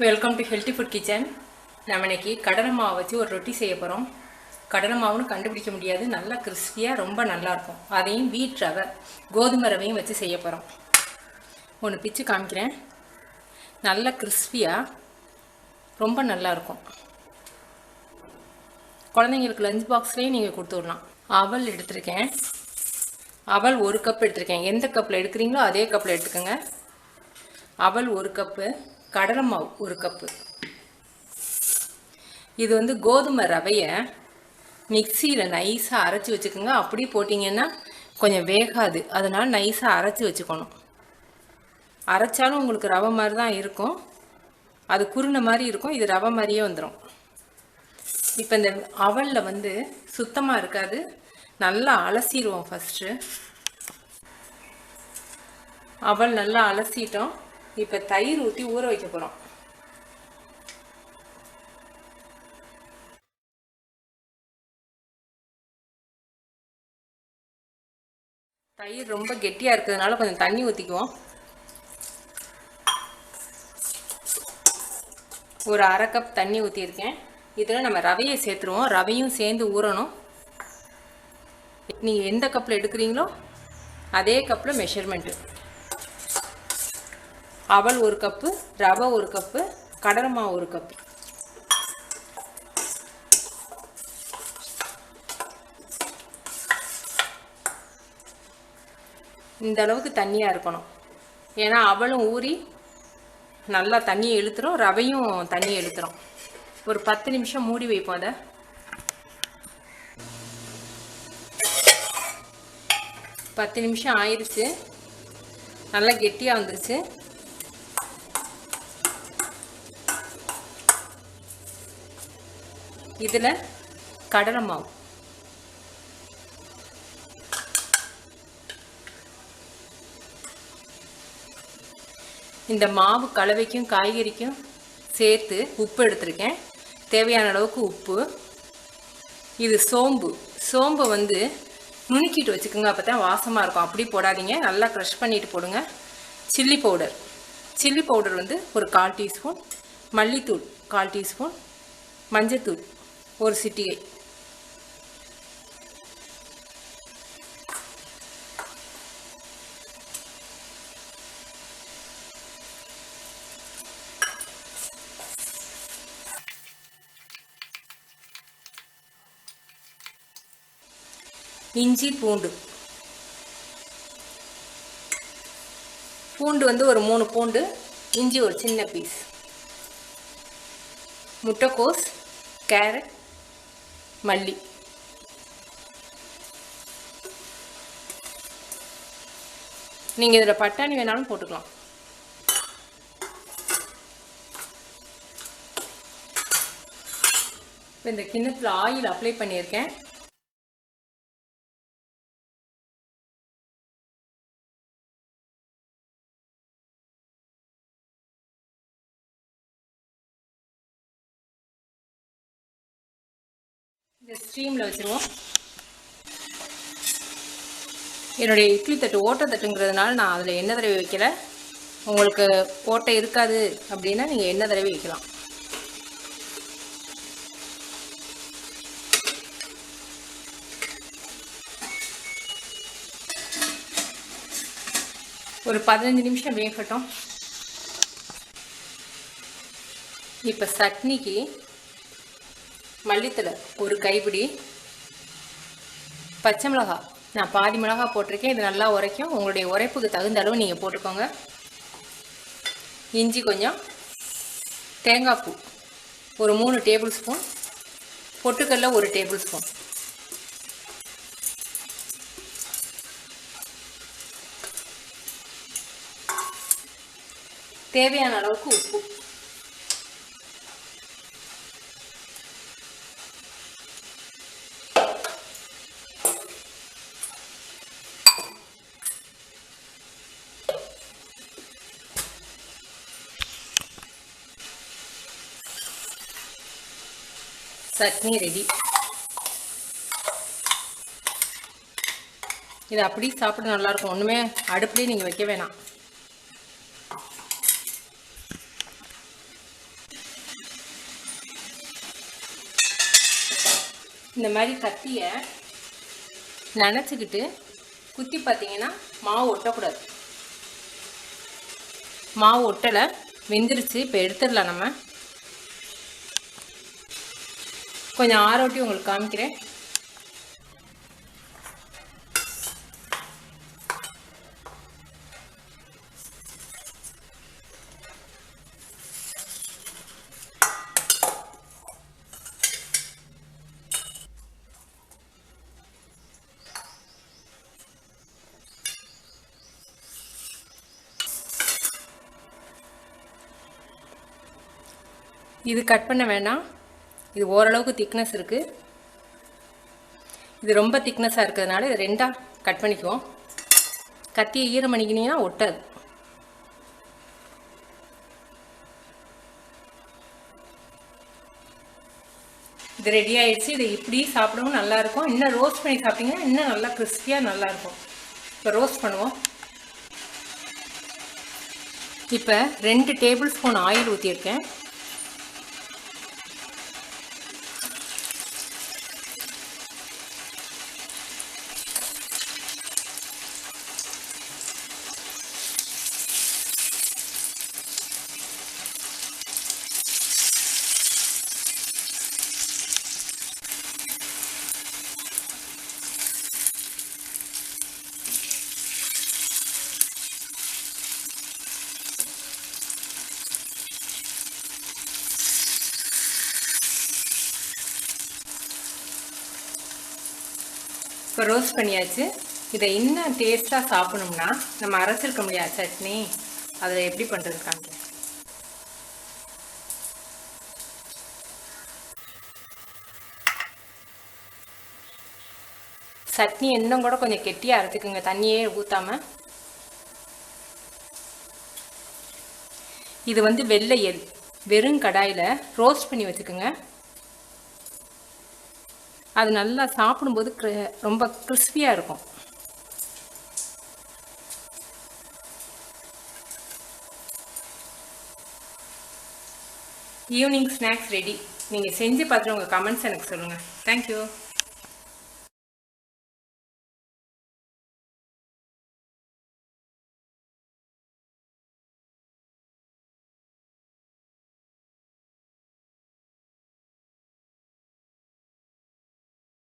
Welcome to healthy food kitchen. நம்ம இன்னைக்கு கடலை மாவு வச்சு ஒரு ரொட்டி செய்ய போகிறோம். கடலை மாவுன்னு கண்டுபிடிக்க முடியாது, நல்லா கிறிஸ்பியாக ரொம்ப நல்லாயிருக்கும். அதையும் வீட் ரவை கோதுமை ரவையும் வச்சு செய்ய போகிறோம். ஒன்று பிச்சு காமிக்கிறேன். நல்லா கிறிஸ்பியாக ரொம்ப நல்லாயிருக்கும். குழந்தைங்களுக்கு லஞ்ச் பாக்ஸ்லேயும் நீங்கள் கொடுத்து விடலாம். அவல் எடுத்துருக்கேன். அவல் 1 கப் எடுத்துருக்கேன். எந்த கப்பில் எடுக்கிறீங்களோ அதே கப்பில் எடுத்துக்கோங்க. அவல் 1 கப்பு, கடலை மாவு 1 கப்பு. இது வந்து கோதுமை ரவையை மிக்சியில் நைஸாக அரைச்சி வச்சுக்கோங்க. அப்படி போட்டிங்கன்னா கொஞ்சம் வேகாது, அதனால் நைஸாக அரைச்சி வச்சுக்கணும். அரைச்சாலும் உங்களுக்கு ரவை மாதிரி தான் இருக்கும், அது குருணை மாதிரி இருக்கும், இது ரவை மாதிரியே வந்துடும். இப்போ இந்த அவலில் வந்து சுத்தமாக இருக்காது, நல்லா அலசிடுவோம். ஃபஸ்ட்டு அவல் நல்லா அலசிட்டோம். இப்போ தயிர் ஊற்றி ஊற வைக்க போகிறோம். தயிர் ரொம்ப கெட்டியாக இருக்கிறதுனால கொஞ்சம் தண்ணி ஊற்றிக்குவோம். ஒரு 1/2 கப் தண்ணி ஊற்றிருக்கேன். இதில் நம்ம ரவையை சேர்த்துருவோம். ரவையும் சேர்ந்து ஊறணும். நீங்கள் எந்த கப்பில் எடுக்கிறீங்களோ அதே கப்பில் மெஷர்மெண்ட்டு. அவல் 1 கப்பு, ரவை 1 கப்பு, கடலை மாவு 1 கப்பு. இந்த அளவுக்கு தண்ணியாக இருக்கணும். ஏன்னா அவலும் ஊறி நல்லா தண்ணியை இழுத்துரும், ரவையும் தண்ணியை இழுத்துரும். ஒரு 10 நிமிஷம் மூடி வைப்போம். அதை 10 நிமிஷம் ஆயிடுச்சு. நல்லா கெட்டியாக வந்துருச்சு. இதில் கடலை மாவு, இந்த மாவு கலவைக்கும் காய்கறிக்கும் சேர்த்து உப்பு எடுத்திருக்கேன், தேவையான அளவுக்கு உப்பு. இது சோம்பு. சோம்பை வந்து நுணுக்கிட்டு வச்சுக்கோங்க, அப்போ தான் வாசமாக இருக்கும். அப்படி போடாதீங்க, நல்லா க்ரஷ் பண்ணிட்டு போடுங்க. Chilli powder. சில்லி பவுடர் வந்து ஒரு 1/4 டீஸ்பூன், மல்லித்தூள் 1/4 டீஸ்பூன், மஞ்சத்தூள் 1 சிட்டிகை. இஞ்சி பூண்டு. பூண்டு வந்து ஒரு 3 பூண்டு, இஞ்சி ஒரு சின்ன பீஸ். முட்டைக்கோஸ், கேரட், மல்லி. நீங்கள் இதில் பட்டாணி வேணாலும் போட்டுக்கலாம். இப்போ இந்த கிண்ணத்தில் ஆயில் அப்ளை பண்ணியிருக்கேன். இந்த ஸ்டீமில் வச்சுருவோம். என்னுடைய இட்லி தட்டு ஓட்டை தட்டுங்கிறதுனால நான் அதில் எண்ணெய் தடவை வைக்கல. உங்களுக்கு ஓட்டை இருக்காது அப்படின்னா நீங்கள் எண்ணெய் தடவை வைக்கலாம். ஒரு 15 நிமிஷம் வேகட்டும். இப்போ சட்னிக்கு மல்லித்தலை ஒரு கைப்பிடி, பச்சை மிளகாய் நான் பாதி மிளகாய் போட்டிருக்கேன், இது நல்லா உரைக்கும். உங்களுடைய உரைப்புக்கு தகுந்த அளவு நீங்கள் போட்டுக்கோங்க. இஞ்சி கொஞ்சம், தேங்காய் பூ ஒரு 3 டேபிள் ஸ்பூன், பொட்டுக்கடலை 1 டேபிள் ஸ்பூன், தேவையான அளவுக்கு உப்பு. சட்னி ரெடி. இது அப்படி சாப்பிட நல்லாயிருக்கும். ஒன்றுமே அடுப்புலேயே நீங்கள் வைக்க வேணாம். இந்த மாதிரி கத்தியை நனைச்சிக்கிட்டு குத்தி பார்த்தீங்கன்னா மாவு ஒட்டக்கூடாது. மாவு ஒட்டலை, வெந்துருச்சு. இப்போ எடுத்துடலாம். நம்ம கொஞ்சம் ஆரோட்டி உங்களுக்கு காமிக்கிறேன். இது கட் பண்ண வேண்டாம். இது ஓரளவுக்கு திக்னஸ் இருக்குது. இது ரொம்ப திக்னஸாக இருக்கிறதுனால இது ரெண்டாக கட் பண்ணிக்குவோம். கத்தியை ஈரம் பண்ணிக்கினீங்கன்னா ஒட்டாது. இது ரெடி ஆயிடுச்சு. இதை இப்படி சாப்பிடவும் நல்லாயிருக்கும். இன்னும் ரோஸ்ட் பண்ணி சாப்பிட்டீங்கன்னா இன்னும் நல்லா கிறிஸ்பியாக நல்லாயிருக்கும். இப்போ ரோஸ்ட் பண்ணுவோம். இப்போ 2 டேபிள் ஸ்பூன் ஆயில் ஊற்றியிருக்கேன். இப்போ ரோஸ்ட் பண்ணியாச்சு. இதை இன்னும் டேஸ்ட்டாக சாப்பிடணும்னா நம்ம அரைச்சிருக்க முடியாது சட்னி, அதில் எப்படி பண்ணுறது காமிக்கிறேன். சட்னி இன்னும் கூட கொஞ்சம் கெட்டியாக அரைச்சிக்குங்க, தண்ணியே ஊற்றாமல். இது வந்து வெள்ளை எள் வெறும் கடாயில் ரோஸ்ட் பண்ணி வச்சுக்கோங்க. அது நல்லா சாப்பிடும்போது ரொம்ப கிறிஸ்பியாக இருக்கும். Evening snacks ready. நீங்கள் செஞ்சு பார்த்துட்டு உங்கள் கமெண்ட்ஸ் எனக்கு சொல்லுங்கள். தேங்க்யூ.